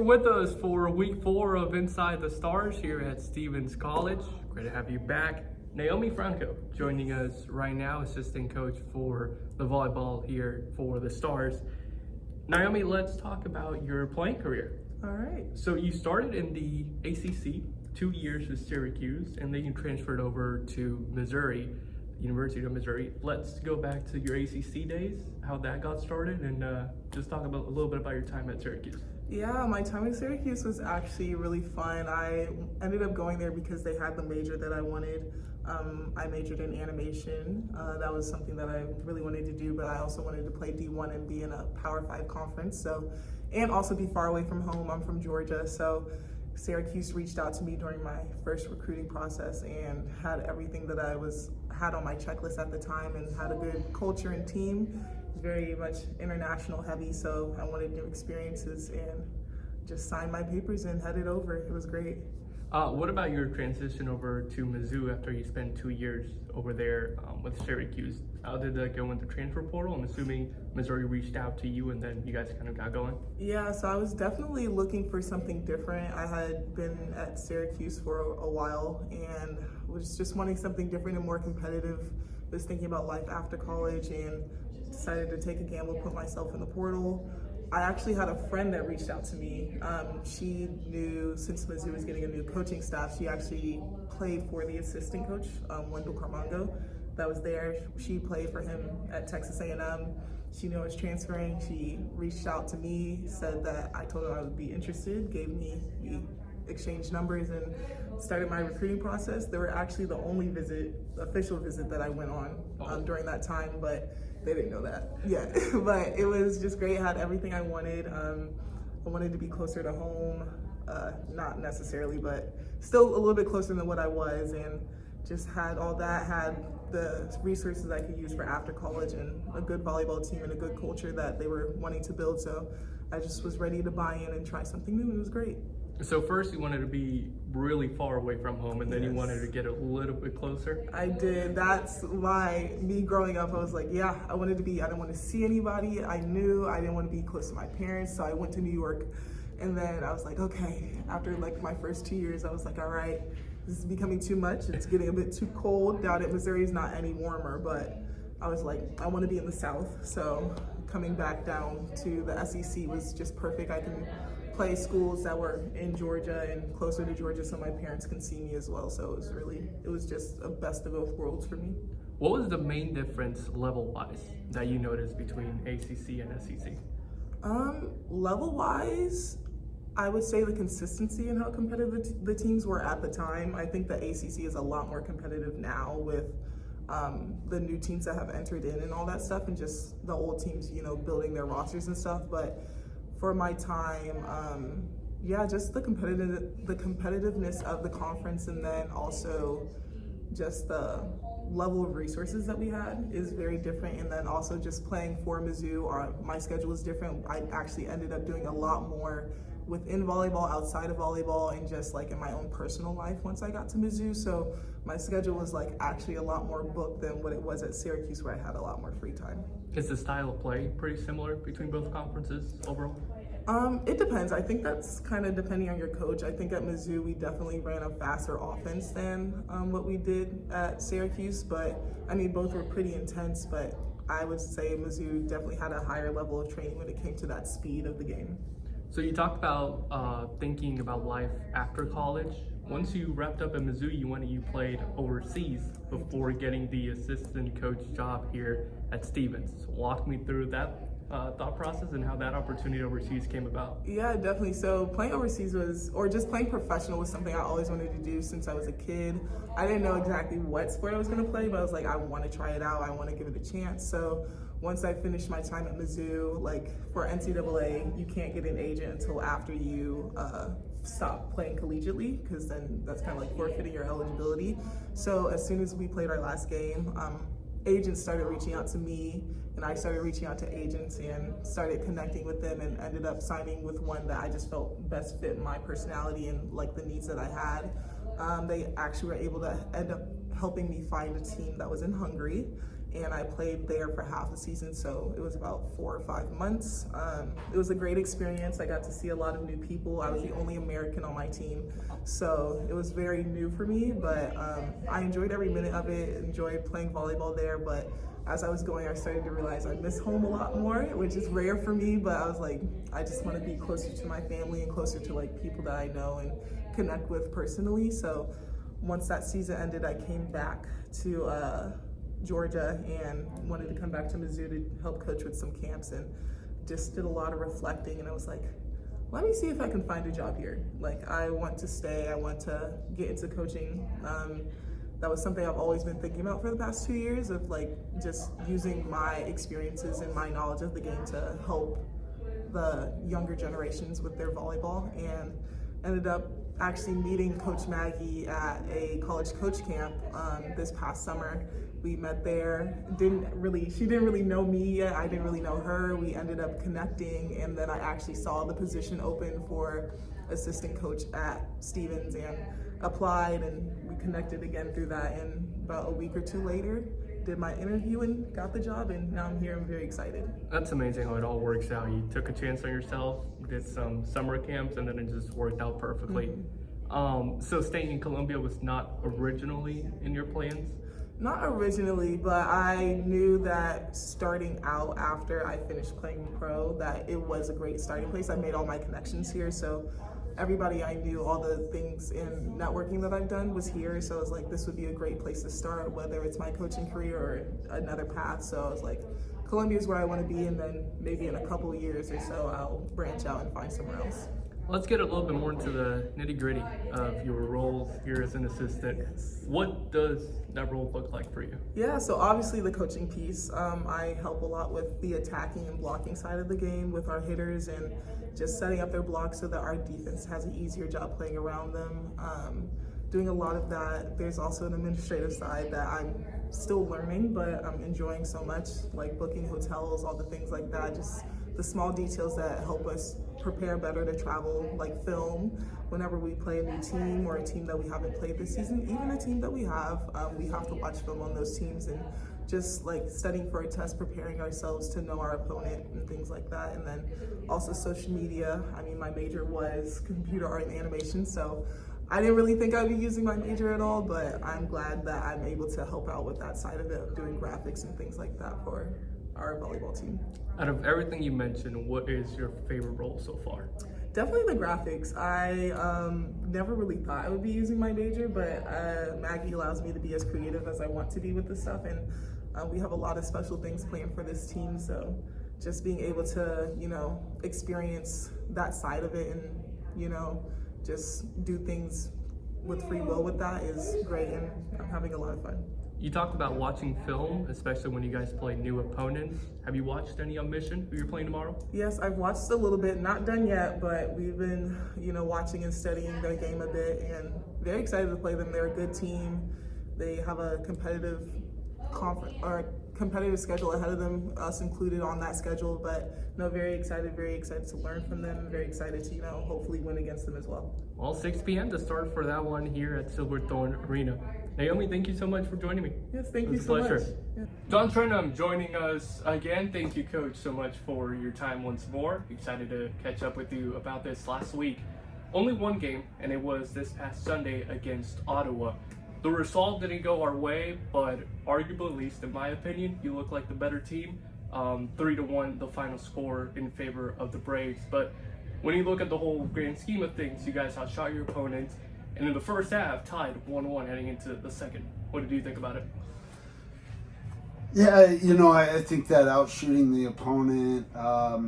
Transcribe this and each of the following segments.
with us for week 4 of Inside the Stars here at Stevens College. Great to have you back. Naomi Franco joining us right now, assistant coach for the volleyball here for the Stars. Naomi, let's talk about your playing career. All right. So you started in the ACC, 2 years with Syracuse, and then you transferred over to Missouri, University of Missouri. Let's go back to your ACC days, how that got started, and just talk about a little bit about your time at Syracuse. Yeah, my time at Syracuse was actually really fun. I ended up going there because they had the major that I wanted. I majored in animation. That was something that I really wanted to do, but I also wanted to play D1 and be in a Power 5 conference. And also be far away from home. I'm from Georgia, so Syracuse reached out to me during my first recruiting process and had everything that I had on my checklist at the time, and had a good culture and team. Very much international heavy, so I wanted new experiences and just signed my papers and headed over. It was great. What about your transition over to Mizzou after you spent 2 years over there with Syracuse? How did that go into transfer portal? I'm assuming Missouri reached out to you and then you guys kind of got going. Yeah, so I was definitely looking for something different. I had been at Syracuse for a while and was just wanting something different and more competitive. Was thinking about life after college and decided to take a gamble, put myself in the portal. I actually had a friend that reached out to me. She knew, since Mizzou was getting a new coaching staff, she actually played for the assistant coach, Wendell Carmongo, that was there. She played for him at Texas A&M. She knew I was transferring. She reached out to me, said that I told her I would be interested, we exchanged numbers and started my recruiting process. They were actually the only official visit that I went on during that time, but they didn't know that yet. But it was just great. I had everything I wanted. I wanted to be closer to home, not necessarily, but still a little bit closer than what I was, and just had all that, had the resources I could use for after college and a good volleyball team and a good culture that they were wanting to build. So I just was ready to buy in and try something new, and it was great. So first you wanted to be really far away from home, and then you wanted to get a little bit closer? I did. That's why me growing up, I was like, yeah, I didn't want to see anybody. I knew I didn't want to be close to my parents, so I went to New York. And then I was like, okay, after like my first 2 years, I was like, all right, this is becoming too much. It's getting a bit too cold. Down at Missouri is not any warmer, but I was like, I want to be in the South. So coming back down to the SEC was just perfect. I can play schools that were in Georgia and closer to Georgia so my parents can see me as well. So it was just a best of both worlds for me. What was the main difference level-wise that you noticed between ACC and SEC? Level-wise, I would say the consistency and how competitive the teams were at the time. I think the ACC is a lot more competitive now with the new teams that have entered in and all that stuff, and just the old teams, building their rosters and stuff. But for my time, just the competitiveness of the conference, and then also just the level of resources that we had is very different. And then also just playing for Mizzou, my schedule is different. I actually ended up doing a lot more within volleyball, outside of volleyball, and just like in my own personal life once I got to Mizzou. So my schedule was like actually a lot more booked than what it was at Syracuse, where I had a lot more free time. Is the style of play pretty similar between both conferences overall? It depends. I think that's kind of depending on your coach. I think at Mizzou, we definitely ran a faster offense than what we did at Syracuse, but I mean, both were pretty intense, but I would say Mizzou definitely had a higher level of training when it came to that speed of the game. So you talked about thinking about life after college. Once you wrapped up at Mizzou, you played overseas before getting the assistant coach job here at Stevens. Walk me through that thought process and how that opportunity overseas came about. Yeah, definitely. So playing overseas or just playing professional was something I always wanted to do since I was a kid. I didn't know exactly what sport I was going to play, but I was like, I want to try it out. I want to give it a chance. So once I finished my time at Mizzou, like for NCAA, you can't get an agent until after you stop playing collegiately, because then that's kind of like forfeiting your eligibility. So as soon as we played our last game, agents started reaching out to me, and I started reaching out to agents and started connecting with them, and ended up signing with one that I just felt best fit my personality and like the needs that I had. They actually were able to end up helping me find a team that was in Hungary, and I played there for half the season, so it was about 4 or 5 months. It was a great experience. I got to see a lot of new people. I was the only American on my team, so it was very new for me, but I enjoyed every minute of it, enjoyed playing volleyball there, but as I was going, I started to realize I miss home a lot more, which is rare for me, but I was like, I just want to be closer to my family and closer to like people that I know and connect with personally. So once that season ended, I came back to Georgia and wanted to come back to Mizzou to help coach with some camps, and just did a lot of reflecting, and I was like, let me see if I can find a job here. Like, I want to stay, I want to get into coaching. That was something I've always been thinking about for the past 2 years, of like just using my experiences and my knowledge of the game to help the younger generations with their volleyball, and ended up actually meeting Coach Maggie at a college coach camp this past summer. We met there, she didn't really know me yet, I didn't really know her. We ended up connecting, and then I actually saw the position open for assistant coach at Stevens and applied, and we connected again through that, and about a week or two later did my interview and got the job, and now I'm here. I'm very excited. That's amazing how it all works out. You took a chance on yourself, did some summer camps, and then it just worked out perfectly. So staying in Columbia was not originally in your plans? Not originally, but I knew that starting out after I finished playing pro, that it was a great starting place. I made all my connections here, so everybody I knew, all the things in networking that I've done was here, so I was like, this would be a great place to start, whether it's my coaching career or another path. So I was like, Columbia is where I want to be, and then maybe in a couple of years or so I'll branch out and find somewhere else. Let's get a little bit more into the nitty-gritty of your role here as an assistant. What does that role look like for you? Yeah, so obviously the coaching piece. I help a lot with the attacking and blocking side of the game with our hitters, and just setting up their blocks so that our defense has an easier job playing around them. Doing a lot of that. There's also an administrative side that I'm still learning, but I'm enjoying so much, like booking hotels, all the things like that, just the small details that help us prepare better to travel, like film, whenever we play a new team or a team that we haven't played this season, even a team that we have to watch film on those teams, and just like studying for a test, preparing ourselves to know our opponent and things like that. And then also social media. I mean, my major was computer art and animation, so I didn't really think I'd be using my major at all, but I'm glad that I'm able to help out with that side of it, doing graphics and things like that for our volleyball team. Out of everything you mentioned, what is your favorite role so far? Definitely the graphics. I never really thought I would be using my major, but Maggie allows me to be as creative as I want to be with this stuff, and we have a lot of special things planned for this team, so just being able to, experience that side of it and, just do things with free will with that is great, and I'm having a lot of fun. You talked about watching film, especially when you guys play new opponents. Have you watched any on Mission, who you're playing tomorrow? Yes, I've watched a little bit, not done yet, but we've been, watching and studying their game a bit, and very excited to play them. They're a good team. They have a competitive schedule ahead of them, us included on that schedule, but very excited to learn from them, very excited to, hopefully win against them as well. Well, 6 p.m. to start for that one here at Silverthorne Arena. Naomi, thank you so much for joining me. Yes, thank you so pleasure. much. Yeah. John Trentham joining us again. Thank you, Coach, so much for your time once more. Excited to catch up with you about this last week. Only one game, and it was this past Sunday against Ottawa. The result didn't go our way, but arguably, at least in my opinion, you look like the better team. 3-1, the final score in favor of the Braves. But when you look at the whole grand scheme of things, you guys outshot your opponents, and in the first half, tied 1-1 heading into the second. What did you think about it? Yeah, I think that outshooting the opponent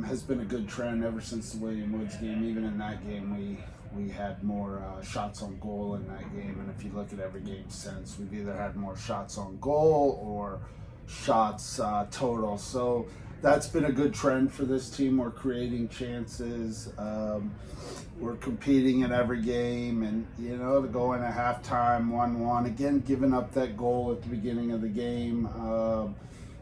has been a good trend ever since the William Woods game. Even in that game, we had more shots on goal in that game, and if you look at every game since, we've either had more shots on goal or shots total. So that's been a good trend for this team. We're creating chances. We're competing in every game, and to go in at halftime 1-1 again, giving up that goal at the beginning of the game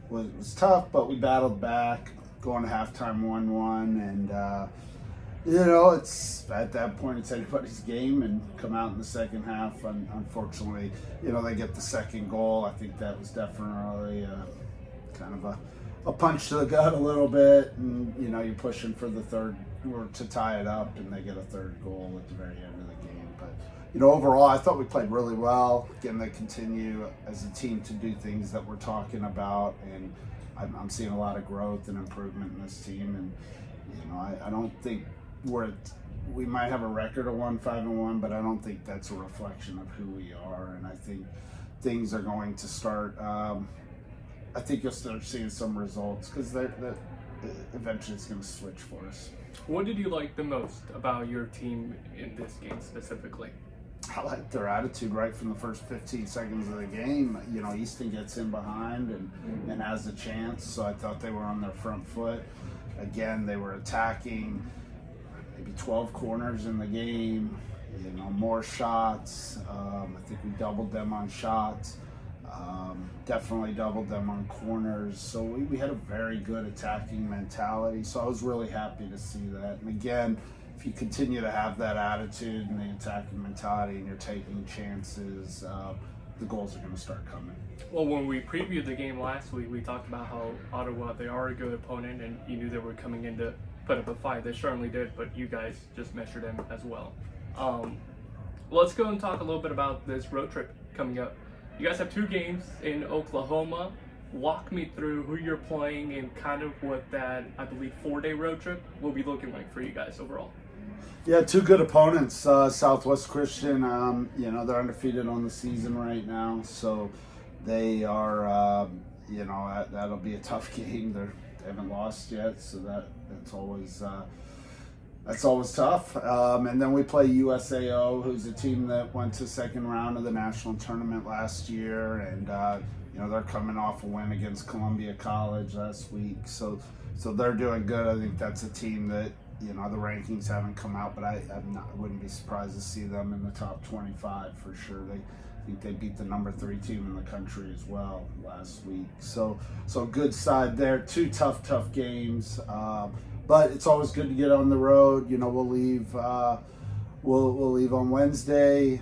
was tough, but we battled back, going to halftime 1-1, and it's at that point it's anybody's game, and come out in the second half. And unfortunately, they get the second goal. I think that was definitely kind of a punch to the gut a little bit, and you're pushing for the third or to tie it up, and they get a third goal at the very end of the game. But overall, I thought we played really well. Again, they continue as a team to do things that we're talking about, and I'm seeing a lot of growth and improvement in this team. And I don't think we might have a record of 5-1, but I don't think that's a reflection of who we are. And I think things are going to start. I think you'll start seeing some results because eventually it's going to switch for us. What did you like the most about your team in this game specifically? I like their attitude right from the first 15 seconds of the game. Easton gets in behind and has a chance, so I thought they were on their front foot. Again, they were attacking maybe 12 corners in the game, more shots. I think we doubled them on shots. Definitely doubled them on corners. So we had a very good attacking mentality. So I was really happy to see that. And again, if you continue to have that attitude and the attacking mentality and you're taking chances, the goals are going to start coming. Well, when we previewed the game last week, we talked about how Ottawa, they are a good opponent, and you knew they were coming in to put up a fight. They certainly did, but you guys just measured them as well. Let's go and talk a little bit about this road trip coming up. You guys have 2 games in Oklahoma. Walk me through who you're playing and kind of what that, I believe, 4-day road trip will be looking like for you guys overall. Yeah, 2 good opponents. Southwest Christian, they're undefeated on the season right now, so they are, that'll be a tough game. They haven't lost yet, so that's always tough. And then we play USAO, who's a team that went to second round of the national tournament last year, and they're coming off a win against Columbia College last week, so they're doing good. I think that's a team that the rankings haven't come out, but I wouldn't be surprised to see them in the top 25 for sure. I think they beat the number 3 team in the country as well last week. So good side there. 2 tough games. But it's always good to get on the road. We'll leave. We'll leave on Wednesday.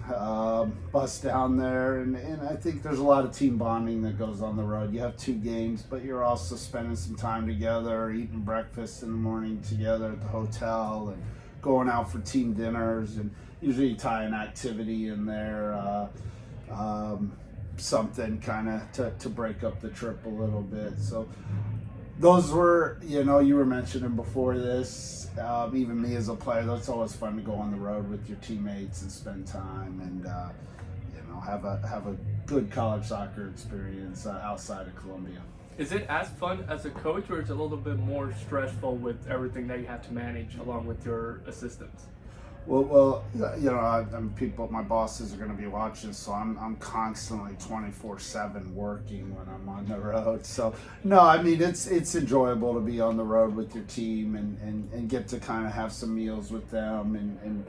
Bus down there, and I think there's a lot of team bonding that goes on the road. You have 2 games, but you're also spending some time together, eating breakfast in the morning together at the hotel, and going out for team dinners. And usually you tie an activity in there, something kind of to break up the trip a little bit. So. Those were, you were mentioning before this, even me as a player, that's always fun to go on the road with your teammates and spend time and, have a good college soccer experience outside of Columbia. Is it as fun as a coach, or is it a little bit more stressful with everything that you have to manage along with your assistants? Well, my bosses are going to be watching, so I'm constantly 24/7 working when I'm on the road. So no, I mean it's enjoyable to be on the road with your team and get to kind of have some meals with them and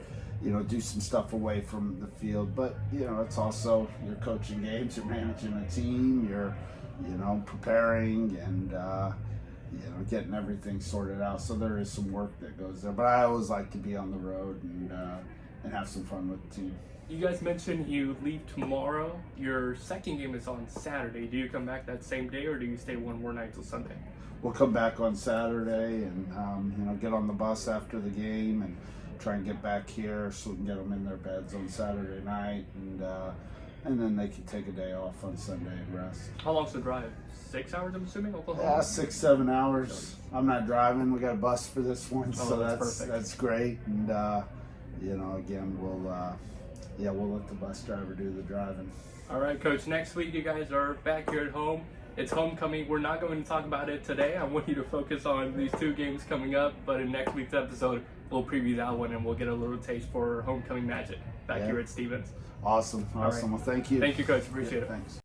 do some stuff away from the field. But it's also you're coaching games, you're managing a team, you're preparing and. Getting everything sorted out. So there is some work that goes there. But I always like to be on the road and have some fun with the team. You guys mentioned you leave tomorrow. Your second game is on Saturday. Do you come back that same day, or do you stay one more night till Sunday? We'll come back on Saturday and get on the bus after the game and try and get back here so we can get them in their beds on Saturday night and then they can take a day off on Sunday and rest. How long's the drive? 6 hours, I'm assuming, Oklahoma? Yeah, 6-7 hours. I'm not driving. We got a bus for this one, so that's great. And again, we'll let the bus driver do the driving. All right, Coach. Next week, you guys are back here at home. It's homecoming. We're not going to talk about it today. I want you to focus on these 2 games coming up. But in next week's episode, we'll preview that one and we'll get a little taste for homecoming magic back here at Stevens. Awesome. Right. Well, thank you. Thank you, Coach. Appreciate it. Thanks.